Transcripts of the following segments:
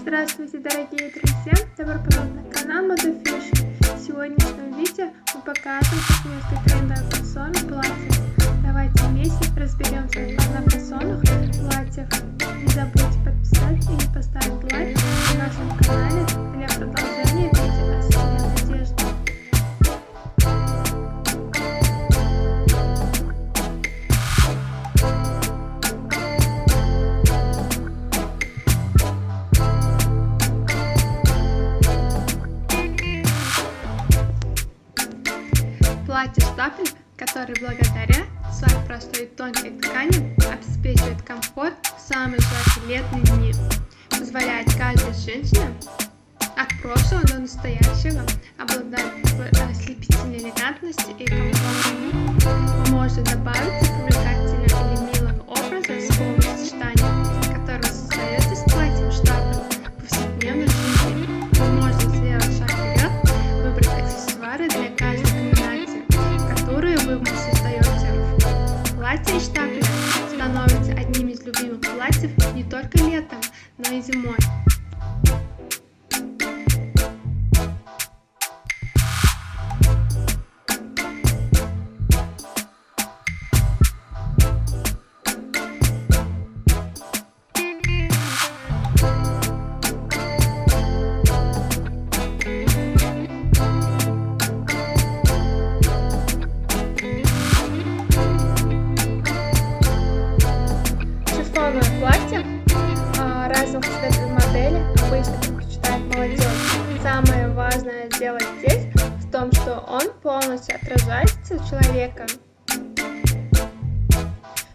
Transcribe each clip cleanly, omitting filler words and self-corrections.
Здравствуйте, дорогие друзья! Добро пожаловать на канал Moda Fashion. В сегодняшнем видео мы покажем несколько трендовых фасонов платьев. Давайте вместе разберемся на фасонах платьев. Не забудьте подписаться и поставить лайк на нашем канале для продолжения видео о современной одежде. Платье штапель, который благодаря своей простой и тонкой ткани обеспечивает комфорт в самые жаркие летние дни, позволяет каждой женщине от прошлого до настоящего обладать ослепительной элегантностью и комфортом. Можно добавить привлекательного или милого образа с помощью сочетания, которое создается с платьем штапель в повседневной жизни. Можно сделать шаг вперед, выбрать аксессуары для каждой комбинации, которые вы создаете. Платье из штапеля становится одним из любимых платьев не только летом, но и зимой. Платье разных цветов модели обычно предпочитает молодежь. Самое важное дело здесь в том, что он полностью отражается человеком.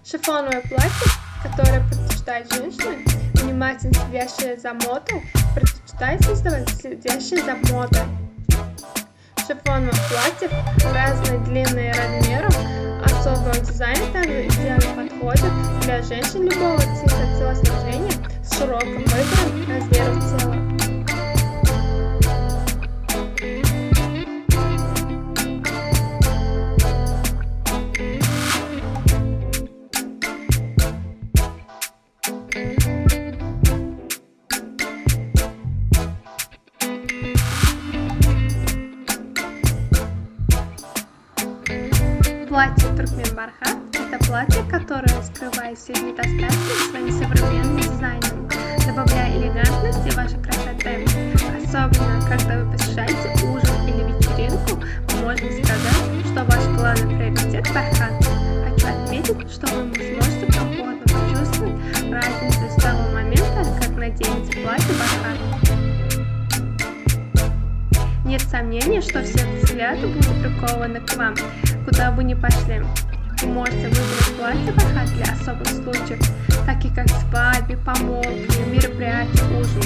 Шифоновое платье, которое предпочитают женщины, внимательно следящие за модой, предпочитает создавать следящие за модой. Шифоновое платье разной длины и размеров особого дизайна также идеально подходит для женщин любого типа телосложения с широким выбором размеров тела. Платье Туркмен Бархат – это платье, которое скрывает все недостатки своим современным дизайном, добавляя элегантности вашей красоты. Особенно, когда вы посещаете ужин или вечеринку, можно сказать, что ваш главный приоритет – бархат. Хочу отметить, что вы сможете комфортно почувствовать разницу с того момента, как наденете платье бархат. Нет сомнений, что все взгляды будут прикованы к вам, куда бы ни пошли. Вы можете выбрать платье бархат для особых случаев, таких как свадьбы, помолвки, мероприятия, ужин.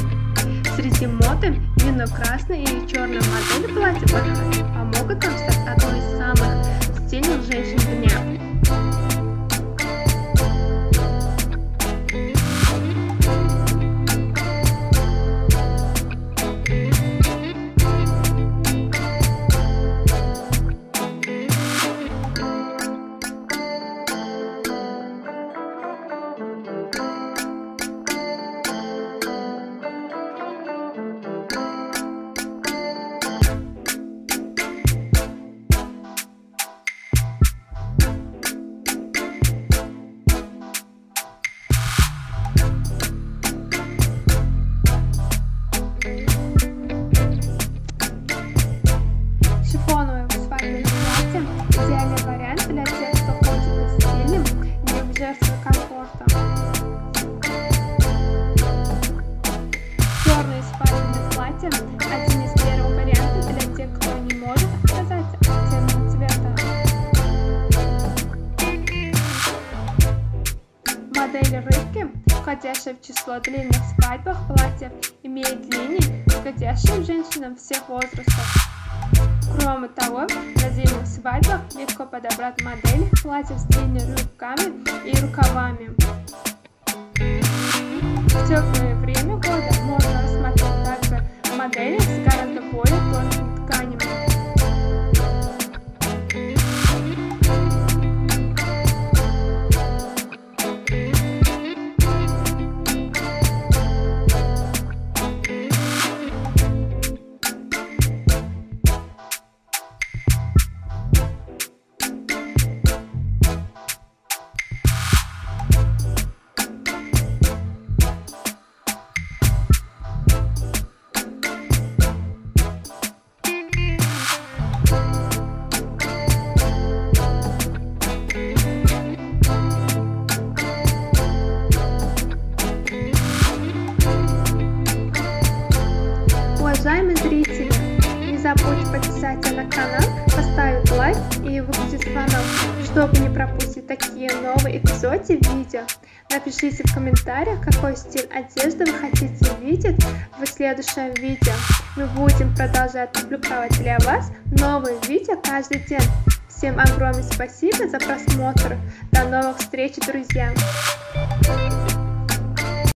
Среди моды винно-красные и черные модели платья бархат помогут вам стать одной из самых стильных женщин дня. Идеальный вариант для тех, кто хочет быть стильным и не обжираться комфортом. Черное спальное платье – один из первых вариантов для тех, кто не может отказаться от темного цвета. Модель рыбки, входящая в число длинных свадебных платьев, имеет линии, подходящие женщинам всех возрастов. Кроме того, на зимних свадьбах легко подобрать модели платьев с длинными рукавами и рукавами. В теплое время года можно рассмотреть также модели с гораздо более тонкими тканями. Уважаемые зрители, не забудьте подписаться на канал, поставить лайк и выключить звонок, чтобы не пропустить такие новые эпизоды видео. Напишите в комментариях, какой стиль одежды вы хотите видеть в следующем видео. Мы будем продолжать публиковать для вас новые видео каждый день. Всем огромное спасибо за просмотр. До новых встреч, друзья!